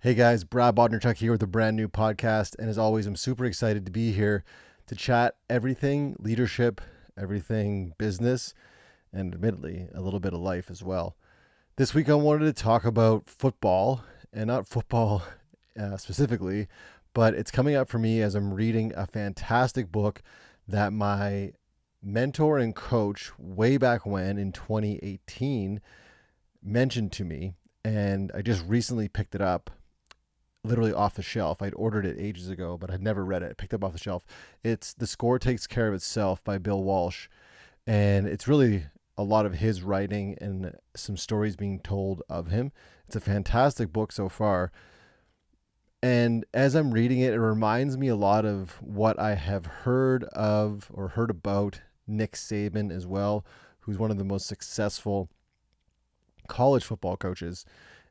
Hey guys, Brad Bodnerchuk here with a brand new podcast. And as always, I'm super excited to be here to chat everything leadership, everything business, and admittedly, a little bit of life as well. This week, I wanted to talk about football, and not football specifically, but it's coming up for me as I'm reading a fantastic book that my mentor and coach way back when in 2018 mentioned to me. And I just recently picked it up literally off the shelf. I'd ordered it ages ago, but I'd never read it. I picked it up off the shelf. It's The Score Takes Care of Itself by Bill Walsh. And it's really a lot of his writing and some stories being told of him. It's a fantastic book so far. And as I'm reading it, it reminds me a lot of what I have heard of or heard about Nick Saban as well, who's one of the most successful college football coaches.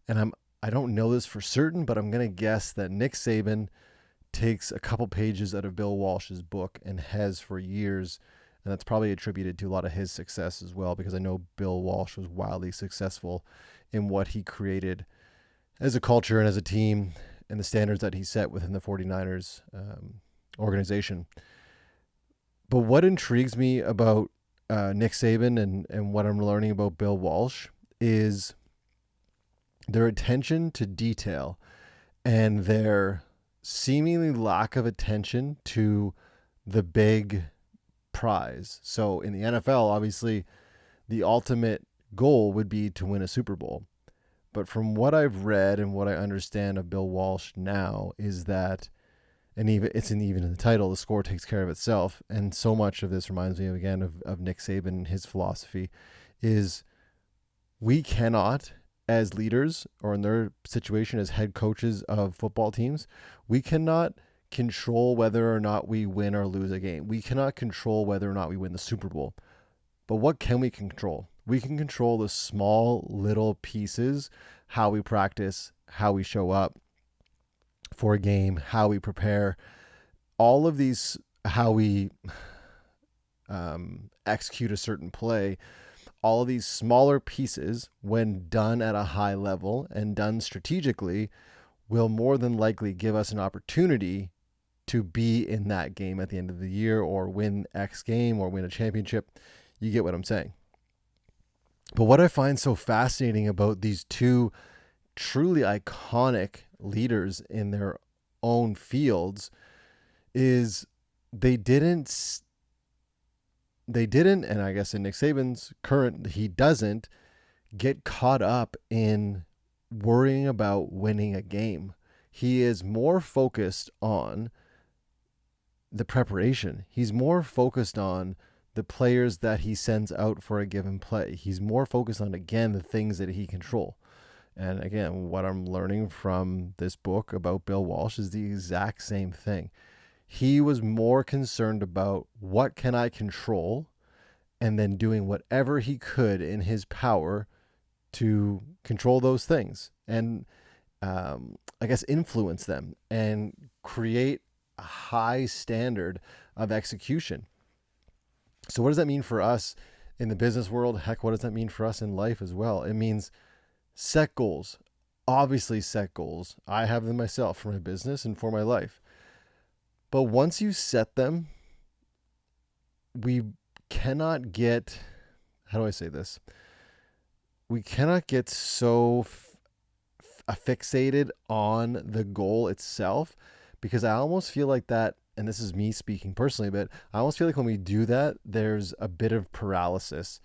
And I don't know this for certain, but I'm going to guess that Nick Saban takes a couple pages out of Bill Walsh's book and has for years. And that's probably attributed to a lot of his success as well, because I know Bill Walsh was wildly successful in what he created as a culture and as a team and the standards that he set within the 49ers organization. But what intrigues me about Nick Saban and what I'm learning about Bill Walsh is their attention to detail and their seemingly lack of attention to the big prize. So in the NFL, obviously, the ultimate goal would be to win a Super Bowl. But from what I've read and what I understand of Bill Walsh now is that, and even in the title, The Score Takes Care of Itself. And so much of this reminds me again of Nick Saban and his philosophy is we cannot, as leaders or in their situation as head coaches of football teams, we cannot control whether or not we win or lose a game. We cannot control whether or not we win the Super Bowl. But what can we control? We can control the small little pieces, how we practice, how we show up for a game, how we prepare, all of these, how we execute a certain play. All of these smaller pieces, when done at a high level and done strategically, will more than likely give us an opportunity to be in that game at the end of the year or win X game or win a championship. You get what I'm saying. But what I find so fascinating about these two truly iconic leaders in their own fields is they didn't, and I guess in Nick Saban's current, he doesn't get caught up in worrying about winning a game. He is more focused on the preparation. He's more focused on the players that he sends out for a given play. He's more focused on, again, the things that he controls. And again, what I'm learning from this book about Bill Walsh is the exact same thing. He was more concerned about what can I control and then doing whatever he could in his power to control those things and I guess influence them and create a high standard of execution. So what does that mean for us in the business world? Heck, what does that mean for us in life as well? It means set goals. Obviously set goals. I have them myself for my business and for my life. But once you set them, we cannot get, how do I say this? We cannot get so fixated on the goal itself, because I almost feel like that, and this is me speaking personally, but I almost feel like when we do that, there's a bit of paralysis.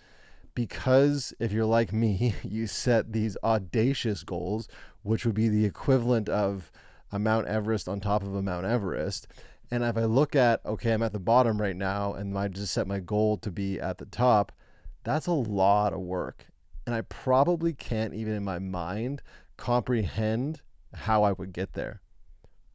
Because if you're like me, you set these audacious goals, which would be the equivalent of a Mount Everest on top of a Mount Everest. And if I look at, okay, I'm at the bottom right now, and I just set my goal to be at the top, that's a lot of work. And I probably can't even in my mind comprehend how I would get there.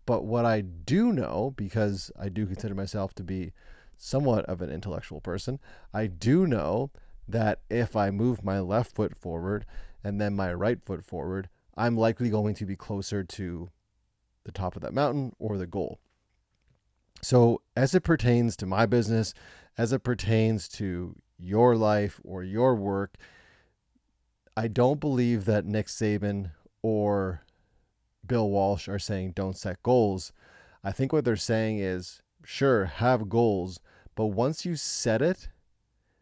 But what I do know, because I do consider myself to be somewhat of an intellectual person, I do know that if I move my left foot forward and then my right foot forward, I'm likely going to be closer to the top of that mountain or the goal. So as it pertains to my business, as it pertains to your life or your work, I don't believe that Nick Saban or Bill Walsh are saying don't set goals. I think what they're saying is, sure, have goals, but once you set it,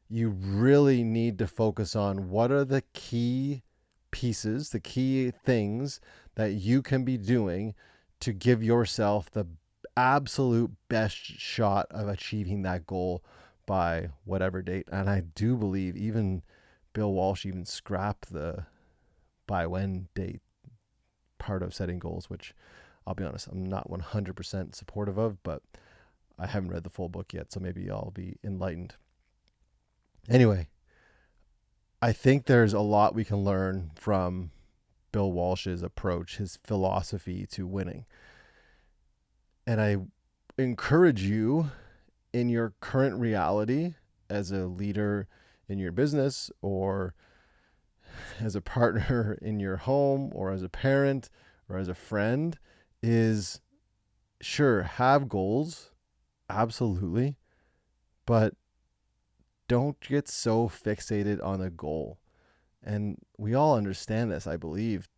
you really need to focus on what are the key pieces, the key things that you can be doing to give yourself the absolute best shot of achieving that goal by whatever date. And I do believe even Bill Walsh even scrapped the by when date part of setting goals, which I'll be honest, I'm not 100% supportive of, but I haven't read the full book yet, so maybe I'll be enlightened. Anyway, I think there's a lot we can learn from Bill Walsh's approach, his philosophy to winning. And I encourage you in your current reality as a leader in your business or as a partner in your home or as a parent or as a friend is sure, have goals, absolutely, but don't get so fixated on a goal. And we all understand this, I believe.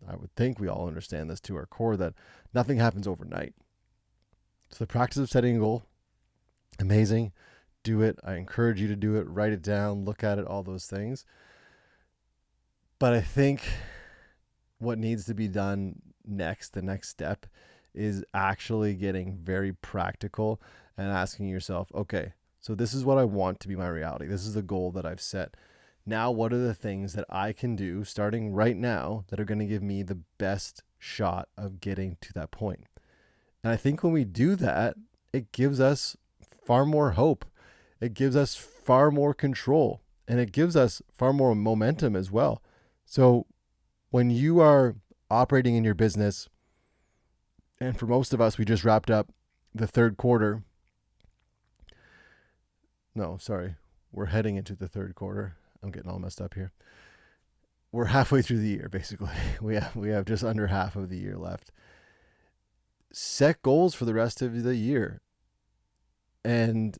I would think we all understand this to our core that nothing happens overnight. So the practice of setting a goal, amazing. Do it. I encourage you to do it. Write it down, look at it, all those things. But I think what needs to be done next, the next step, is actually getting very practical and asking yourself, okay, so this is what I want to be my reality. This is the goal that I've set. Now, what are the things that I can do starting right now that are going to give me the best shot of getting to that point? And I think when we do that, it gives us far more hope. It gives us far more control, and it gives us far more momentum as well. So when you are operating in your business, and for most of us, we just wrapped up the third quarter. No, sorry. We're heading into the third quarter. I'm getting all messed up here. We're halfway through the year, basically. We have just under half of the year left. Set goals for the rest of the year and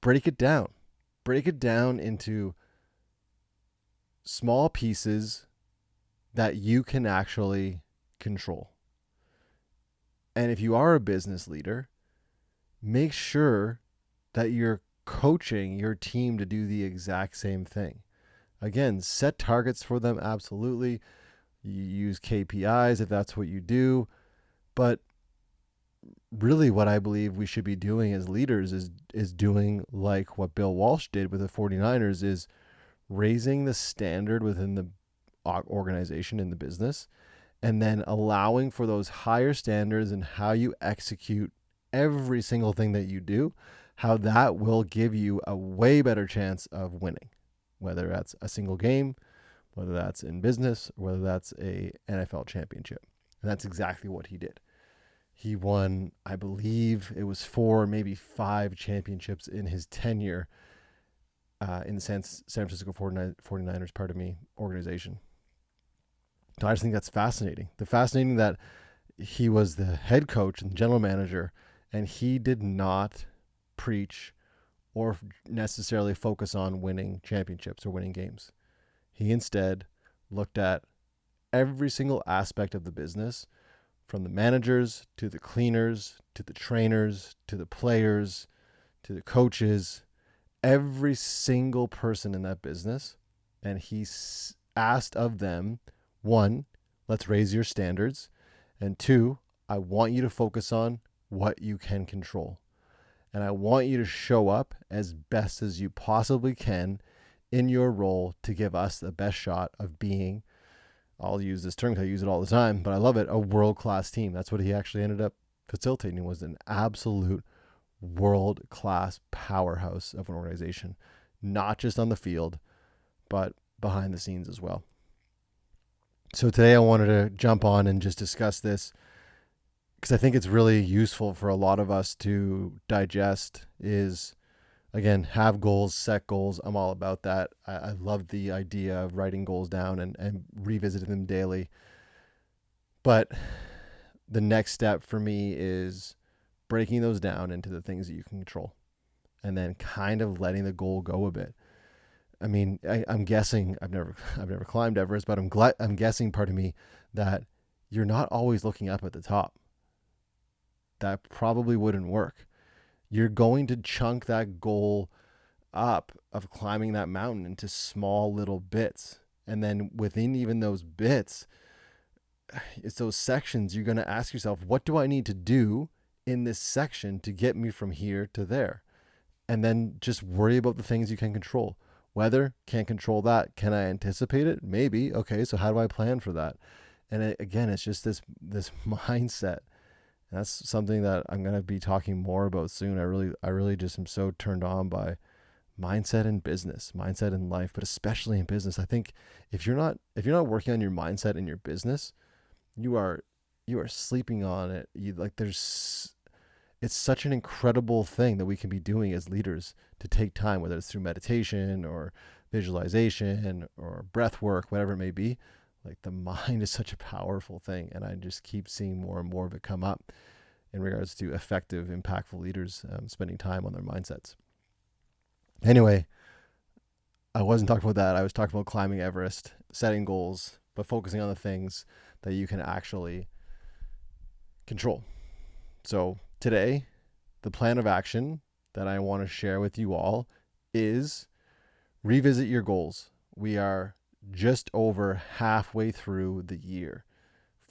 break it down. Break it down into small pieces that you can actually control. And if you are a business leader, make sure that you're coaching your team to do the exact same thing. Again, set targets for them, absolutely. You use KPIs if that's what you do. But really what I believe we should be doing as leaders is doing like what Bill Walsh did with the 49ers, is raising the standard within the organization in the business, and then allowing for those higher standards and how you execute every single thing that you do, how that will give you a way better chance of winning, whether that's a single game, whether that's in business, or whether that's a NFL championship. And that's exactly what he did. He won, I believe it was 4, maybe 5 championships in his tenure in the San Francisco 49ers, organization. So I just think that's fascinating. The fascinating that he was the head coach and general manager, and he did not preach or necessarily focus on winning championships or winning games. He instead looked at every single aspect of the business, from the managers to the cleaners to the trainers to the players to the coaches, every single person in that business. And he asked of them, 1, let's raise your standards. And 2, I want you to focus on what you can control. And I want you to show up as best as you possibly can in your role to give us the best shot of being, I'll use this term because I use it all the time, but I love it, a world-class team. That's what he actually ended up facilitating, was an absolute world-class powerhouse of an organization, not just on the field, but behind the scenes as well. So today I wanted to jump on and just discuss this because I think it's really useful for a lot of us to digest. Is, again, have goals, set goals. I'm all about that. I love the idea of writing goals down and revisiting them daily. But the next step for me is breaking those down into the things that you can control and then kind of letting the goal go a bit. I mean, I'm guessing I've never climbed Everest, but I'm guessing, pardon me, that you're not always looking up at the top. That probably wouldn't work. You're going to chunk that goal up of climbing that mountain into small little bits. And then within even those bits, it's those sections you're going to ask yourself, what do I need to do in this section to get me from here to there? And then just worry about the things you can control. Weather, can't control that. Can I anticipate it? Maybe. Okay, so how do I plan for that? And again, it's just this mindset. And that's something that I'm going to be talking more about soon. I really just am so turned on by mindset in business, mindset in life, but especially in business. I think if you're not working on your mindset in your business, you are sleeping on it. It's such an incredible thing that we can be doing as leaders to take time, whether it's through meditation or visualization or breath work, whatever it may be. Like, the mind is such a powerful thing. And I just keep seeing more and more of it come up in regards to effective, impactful leaders spending time on their mindsets. Anyway, I wasn't talking about that. I was talking about climbing Everest, setting goals, but focusing on the things that you can actually control. So today, the plan of action that I want to share with you all is revisit your goals. We are just over halfway through the year.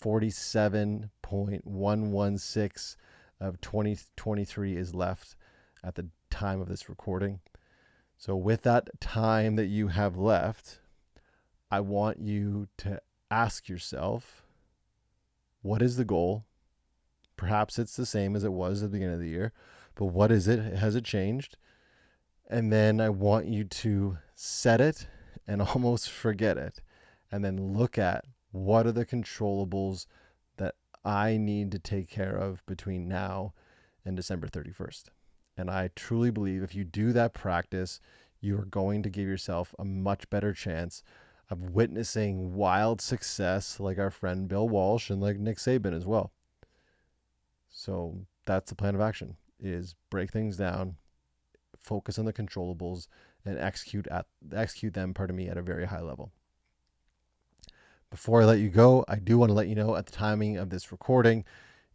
47.116 of 2023 is left at the time of this recording. So with that time that you have left, I want you to ask yourself, what is the goal? Perhaps it's the same as it was at the beginning of the year, but what is it? Has it changed? And then I want you to set it and almost forget it, and then look at what are the controllables that I need to take care of between now and December 31st. And I truly believe if you do that practice, you are going to give yourself a much better chance of witnessing wild success like our friend Bill Walsh and like Nick Saban as well. So that's the plan of action, is break things down, focus on the controllables, and execute them, at a very high level. Before I let you go, I do want to let you know at the timing of this recording,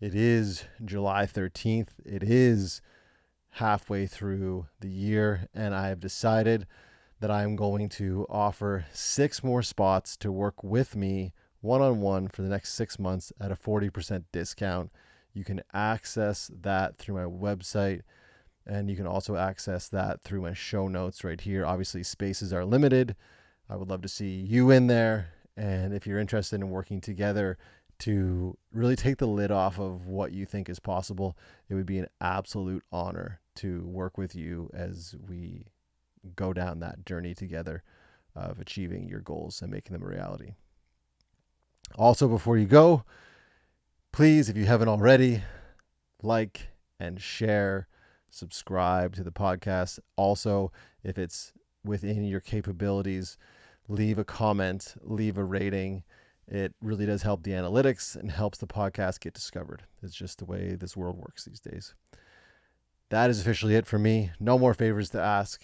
it is July 13th. It is halfway through the year, and I have decided that I am going to offer 6 more spots to work with me one-on-one for the next 6 months at a 40% discount. You can access that through my website, and you can also access that through my show notes right here. Obviously, spaces are limited. I would love to see you in there. And if you're interested in working together to really take the lid off of what you think is possible, it would be an absolute honor to work with you as we go down that journey together of achieving your goals and making them a reality. Also, before you go, please, if you haven't already, like and share, subscribe to the podcast. Also, if it's within your capabilities, leave a comment, leave a rating. It really does help the analytics and helps the podcast get discovered. It's just the way this world works these days. That is officially it for me. No more favors to ask.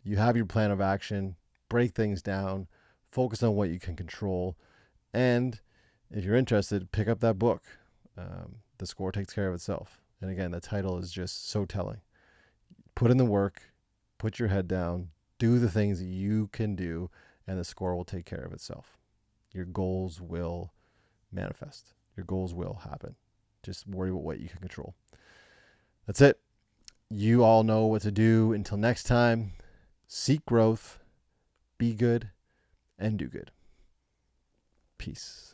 You have your plan of action. Break things down. Focus on what you can control. And if you're interested, pick up that book. The Score Takes Care of Itself. And again, the title is just so telling. Put in the work, put your head down, do the things that you can do, and the score will take care of itself. Your goals will manifest. Your goals will happen. Just worry about what you can control. That's it. You all know what to do. Until next time, seek growth, be good, and do good. Peace.